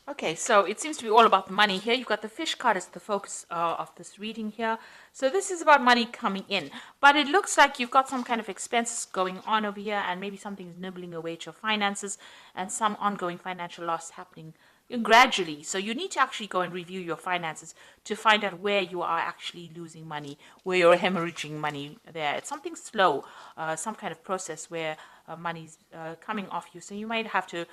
Okay, so it seems to be all about the money here. You've got the fish card as the focus of this reading here. So this is about money coming in. But it looks like you've got some kind of expenses going on over here, and maybe something's nibbling away at your finances and some ongoing financial loss happening gradually. So you need to actually go and review your finances to find out where you are actually losing money, where you're hemorrhaging money there. It's something slow, some kind of process where money's coming off you. So you might have to,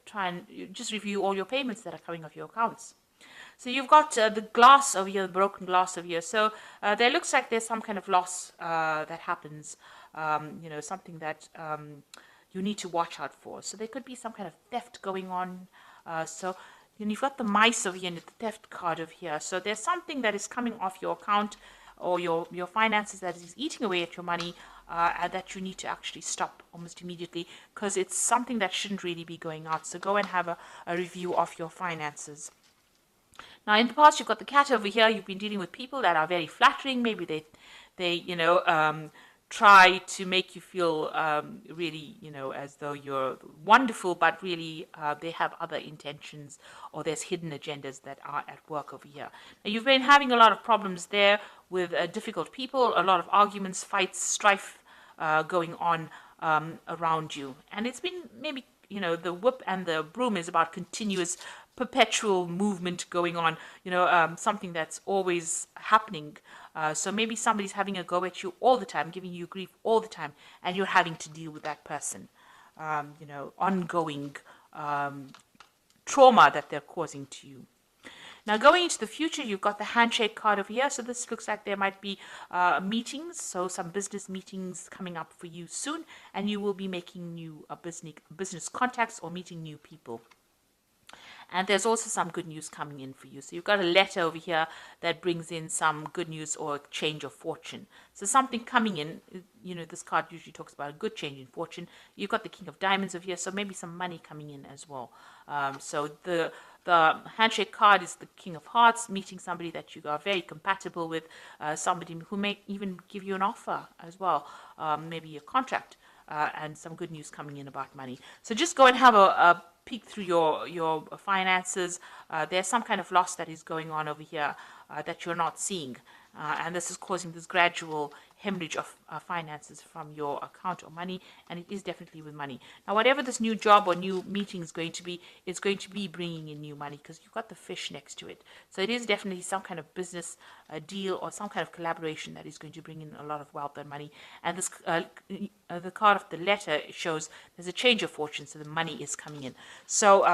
try and just review all your payments that are coming off your accounts. So you've got the glass over here, the broken glass over here. So there looks like there's some kind of loss that happens, something that you need to watch out for. So there could be some kind of theft going on. You've got the mice over here and the theft card over here. So there's something that is coming off your account or your finances that is eating away at your money, and that you need to actually stop almost immediately, because it's something that shouldn't really be going out. So go and have a review of your finances. Now, in the past, you've got the cat over here. You've been dealing with people that are very flattering. Maybe they try to make you feel really, as though you're wonderful, but really they have other intentions, or there's hidden agendas that are at work over here. Now, you've been having a lot of problems there with difficult people, a lot of arguments, fights, strife going on around you. And it's been maybe, the whip and the broom is about continuous, perpetual movement going on, something that's always happening. So maybe somebody's having a go at you all the time, giving you grief all the time, and you're having to deal with that person. Ongoing trauma that they're causing to you. Now, going into the future, you've got the handshake card over here. So this looks like there might be meetings, so some business meetings coming up for you soon, and you will be making new business contacts or meeting new people. And there's also some good news coming in for you. So you've got a letter over here that brings in some good news or a change of fortune. So something coming in, this card usually talks about a good change in fortune. You've got the King of Diamonds over here, so maybe some money coming in as well. So the handshake card is the King of Hearts, meeting somebody that you are very compatible with, somebody who may even give you an offer as well, maybe a contract, and some good news coming in about money. So just go and have a peek through your finances. There's some kind of loss that is going on over here that you're not seeing. And this is causing this gradual hemorrhage of finances from your account or money, and it is definitely with money. Now, whatever this new job or new meeting is going to be, it's going to be bringing in new money, because you've got the fish next to it. So it is definitely some kind of business deal or some kind of collaboration that is going to bring in a lot of wealth and money. And this the card of the letter shows there's a change of fortune, so the money is coming in. So,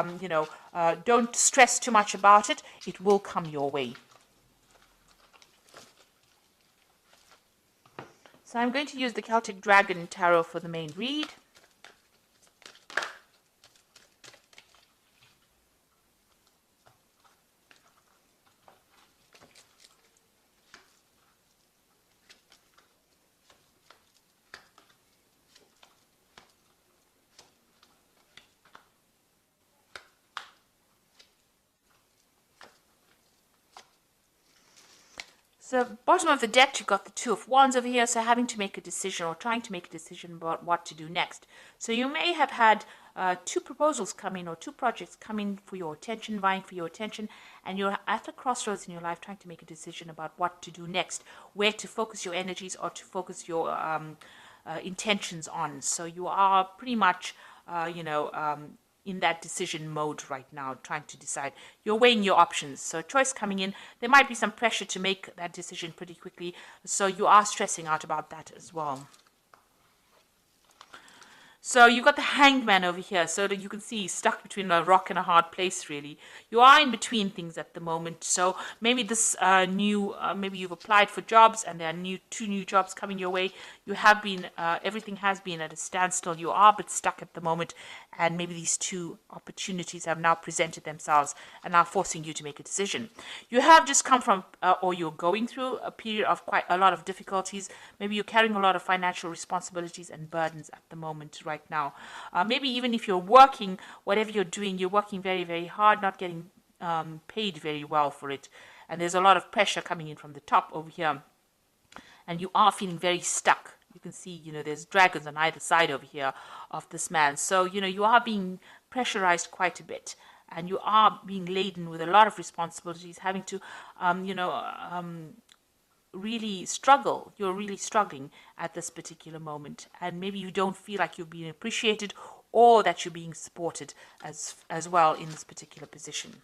don't stress too much about it. It will come your way. So I'm going to use the Celtic Dragon Tarot for the main read. So bottom of the deck, you've got the Two of Wands over here, so having to make a decision or trying to make a decision about what to do next. So you may have had two proposals come in or two projects come in for your attention, vying for your attention, and you're at a crossroads in your life trying to make a decision about what to do next, where to focus your energies or to focus your intentions on. So you are pretty much, in that decision mode right now, trying to decide. You're weighing your options. So choice coming in. There might be some pressure to make that decision pretty quickly. So you are stressing out about that as well. So you've got the Hanged Man over here, so that you can see he's stuck between a rock and a hard place, really. You are in between things at the moment. So maybe this maybe you've applied for jobs and there are two new jobs coming your way. You have been, everything has been at a standstill. You are a bit stuck at the moment, and maybe these two opportunities have now presented themselves and are forcing you to make a decision. You have just come from, or you're going through a period of quite a lot of difficulties. Maybe you're carrying a lot of financial responsibilities and burdens at the moment right now. Maybe even if you're working, whatever you're doing, you're working very, very hard, not getting paid very well for it. And there's a lot of pressure coming in from the top over here. And you are feeling very stuck. You can see, there's dragons on either side over here of this man. So, you are being pressurized quite a bit. and you are being laden with a lot of responsibilities, having to, really struggle. You're really struggling at this particular moment, and maybe you don't feel like you're being appreciated or that you're being supported as well in this particular position.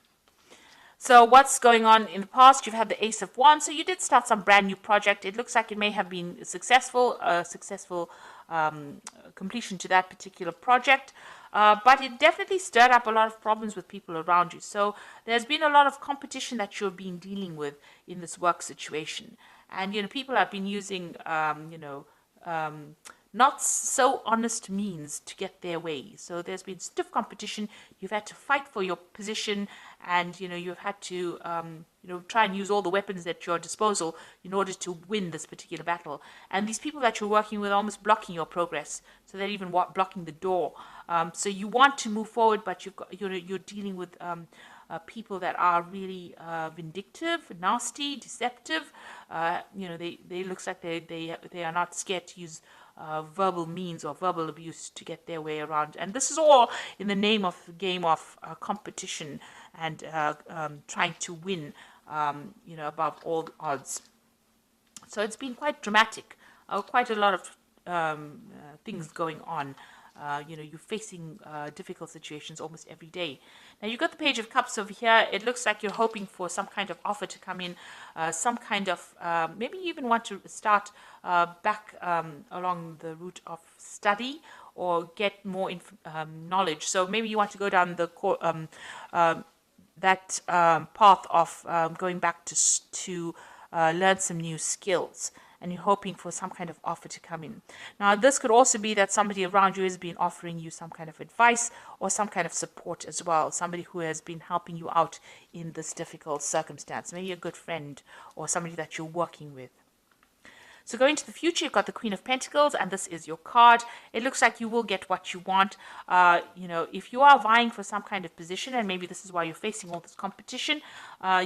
So what's going on in the past? You've had the Ace of Wands, so you did start some brand new project. It looks like it may have been successful, completion to that particular project. But it definitely stirred up a lot of problems with people around you. So there's been a lot of competition that you're being dealing with in this work situation. And, people have been using, not so honest means to get their way. So there's been stiff competition. You've had to fight for your position, and you've had to try and use all the weapons at your disposal in order to win this particular battle. And these people that you're working with are almost blocking your progress, so they're even blocking the door. So you want to move forward, but you're dealing with people that are really vindictive, nasty, deceptive. They looks like they are not scared to use verbal means or verbal abuse to get their way around. And this is all in the name of the game of competition and trying to win, above all odds. So it's been quite dramatic, quite a lot of things going on. You're facing difficult situations almost every day. Now you've got the Page of Cups over here. It looks like you're hoping for some kind of offer to come in, some kind of, maybe you even want to start back along the route of study or get more knowledge. So maybe you want to go down the path of going back to learn some new skills, and you're hoping for some kind of offer to come in. Now, this could also be that somebody around you has been offering you some kind of advice or some kind of support as well, somebody who has been helping you out in this difficult circumstance, maybe a good friend or somebody that you're working with. So going to the future, you've got the Queen of Pentacles, and this is your card. It looks like you will get what you want. If you are vying for some kind of position, and maybe this is why you're facing all this competition,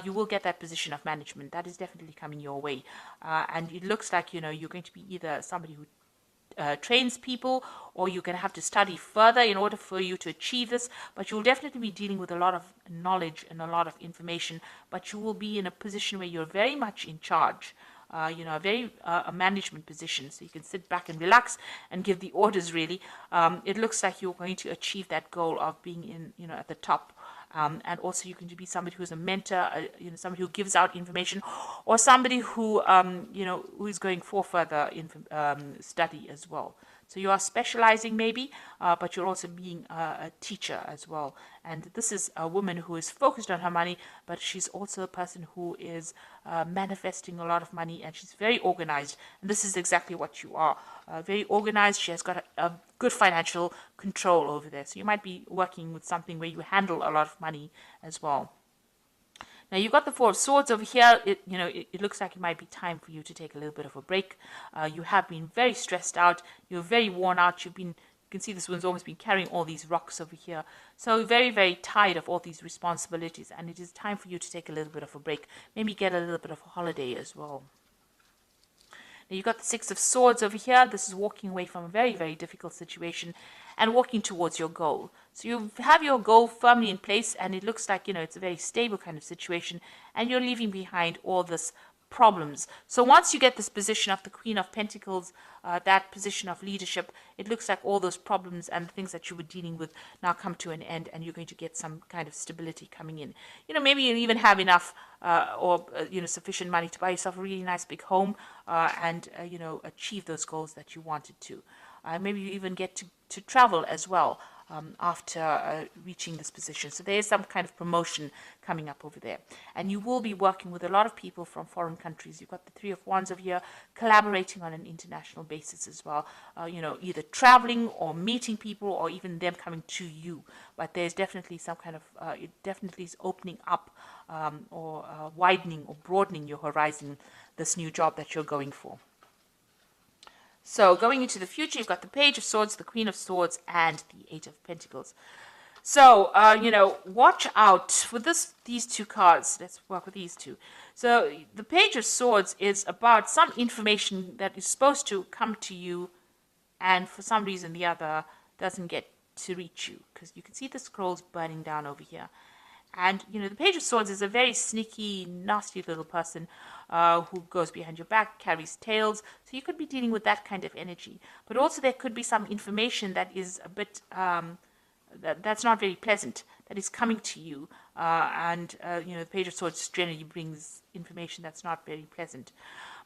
you will get that position of management. That is definitely coming your way. And it looks like, you're going to be either somebody who trains people, or you're going to have to study further in order for you to achieve this, but you'll definitely be dealing with a lot of knowledge and a lot of information, but you will be in a position where you're very much in charge. A management position, so you can sit back and relax and give the orders, really. It looks like you're going to achieve that goal of being at the top. And also you're going to be somebody who's a mentor, somebody who gives out information, or somebody who, who is going for further study as well. So you are specializing maybe, but you're also being a teacher as well. And this is a woman who is focused on her money, but she's also a person who is manifesting a lot of money, and she's very organized. And this is exactly what you are. Very organized. She has got a good financial control over there. So you might be working with something where you handle a lot of money as well. Now you've got the Four of Swords over here. It looks like it might be time for you to take a little bit of a break. You have been very stressed out. You're very worn out. You can see this one's almost been carrying all these rocks over here. So very, very tired of all these responsibilities, and it is time for you to take a little bit of a break. Maybe get a little bit of a holiday as well. Now you've got the Six of Swords over here. This is walking away from a very, very difficult situation and walking towards your goal. So you have your goal firmly in place, and it looks like, it's a very stable kind of situation, and you're leaving behind all this problems. So once you get this position of the Queen of Pentacles, that position of leadership, it looks like all those problems and the things that you were dealing with now come to an end, and you're going to get some kind of stability coming in. Maybe you even have enough sufficient money to buy yourself a really nice big home, and achieve those goals that you wanted to. Maybe you even get to travel as well after reaching this position. So there is some kind of promotion coming up over there. And you will be working with a lot of people from foreign countries. You've got the Three of Wands over here, collaborating on an international basis as well. Either traveling or meeting people, or even them coming to you. But there's definitely some kind of, it definitely is opening up or widening or broadening your horizon, this new job that you're going for. So going into the future, you've got the Page of Swords, the Queen of Swords, and the Eight of Pentacles. So, watch out for these two cards. Let's work with these two. So the Page of Swords is about some information that is supposed to come to you, and for some reason or the other doesn't get to reach you, because you can see the scrolls burning down over here. And, the Page of Swords is a very sneaky, nasty little person who goes behind your back, carries tails. So you could be dealing with that kind of energy. But also there could be some information that is a bit, that's not very pleasant, that is coming to you. The Page of Swords generally brings information that's not very pleasant.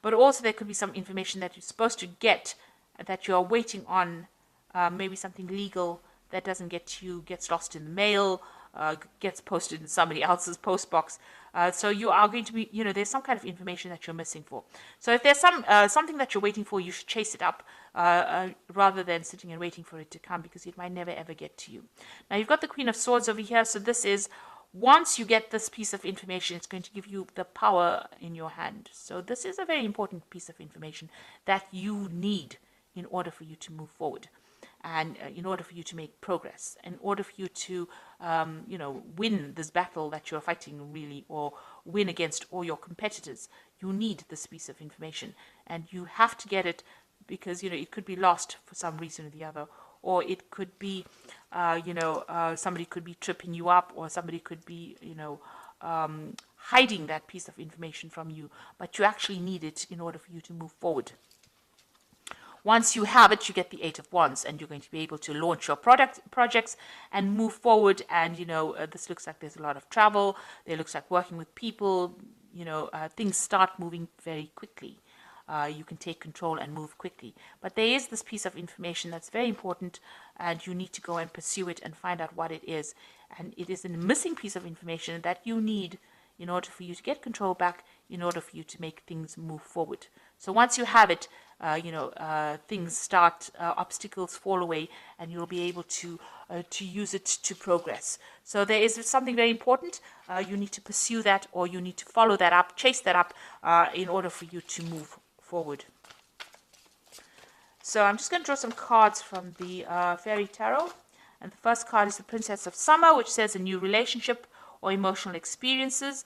But also there could be some information that you're supposed to get, that you're waiting on, maybe something legal that doesn't get to you, gets lost in the mail, gets posted in somebody else's post box. So you are going to be, there's some kind of information that you're missing for. So if there's something that you're waiting for, you should chase it up rather than sitting and waiting for it to come, because it might never ever get to you. Now you've got the Queen of Swords over here. So this is, once you get this piece of information, it's going to give you the power in your hand. So this is a very important piece of information that you need in order for you to move forward. And in order for you to make progress, in order for you to, win this battle that you're fighting, really, or win against all your competitors, you need this piece of information. And you have to get it, because, it could be lost for some reason or the other. Or it could be, somebody could be tripping you up, or somebody could be, hiding that piece of information from you. But you actually need it in order for you to move forward. Once you have it, you get the Eight of Wands, and you're going to be able to launch your projects and move forward. And, this looks like there's a lot of travel. It looks like working with people. Things start moving very quickly. You can take control and move quickly. But there is this piece of information that's very important, and you need to go and pursue it and find out what it is. And it is a missing piece of information that you need in order for you to get control back, in order for you to make things move forward. So once you have it, things start, obstacles fall away, and you'll be able to use it to progress. So there is something very important. You need to pursue that, or you need to follow that up, chase that up, in order for you to move forward. So I'm just going to draw some cards from the Fairy Tarot. And the first card is the Princess of Summer, which says a new relationship or emotional experiences,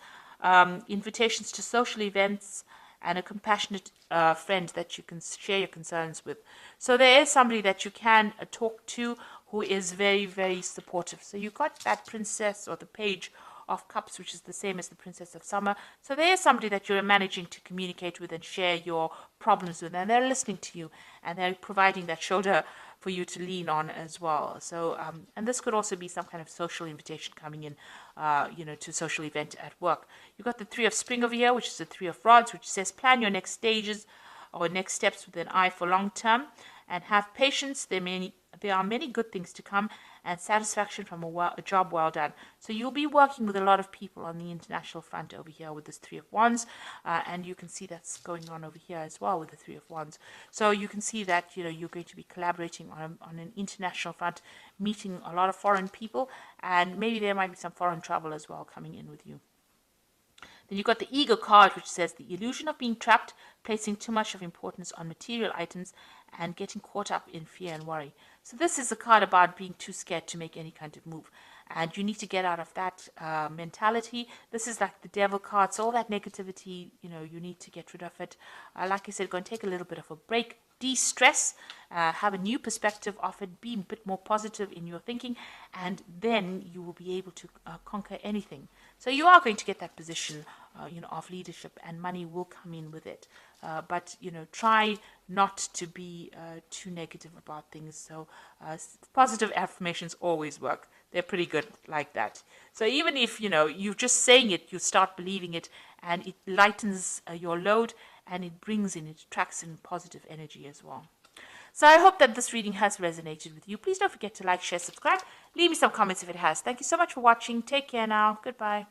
invitations to social events, and a compassionate friend that you can share your concerns with. So there is somebody that you can talk to who is very, very supportive. So you got that Princess, or the Page of Cups, which is the same as the Princess of Summer. So there is somebody that you're managing to communicate with and share your problems with, and they're listening to you, and they're providing that shoulder for you to lean on as well. So, and this could also be some kind of social invitation coming in, to a social event at work. You've got the Three of Spring over here, which is the Three of Rods, which says plan your next stages or next steps with an eye for long term, and have patience. There are many good things to come, and satisfaction from a job well done. So you'll be working with a lot of people on the international front over here with this Three of Wands, and you can see that's going on over here as well with the Three of Wands. So you can see that you're going to be collaborating on an international front, meeting a lot of foreign people, and maybe there might be some foreign travel as well coming in with you. Then you've got the Ego card, which says the illusion of being trapped, placing too much of importance on material items, and getting caught up in fear and worry. So this is a card about being too scared to make any kind of move. And you need to get out of that mentality. This is like the Devil card. So all that negativity, you need to get rid of it. Like I said, go and take a little bit of a break. De-stress, have a new perspective of it, be a bit more positive in your thinking, and then you will be able to conquer anything. So you are going to get that position, of leadership, and money will come in with it. But try not to be too negative about things. So positive affirmations always work. They're pretty good like that. So even if you're just saying it, you start believing it, and it lightens your load, and it attracts in positive energy as well. So I hope that this reading has resonated with you. Please don't forget to like, share, subscribe. Leave me some comments if it has. Thank you so much for watching. Take care now. Goodbye.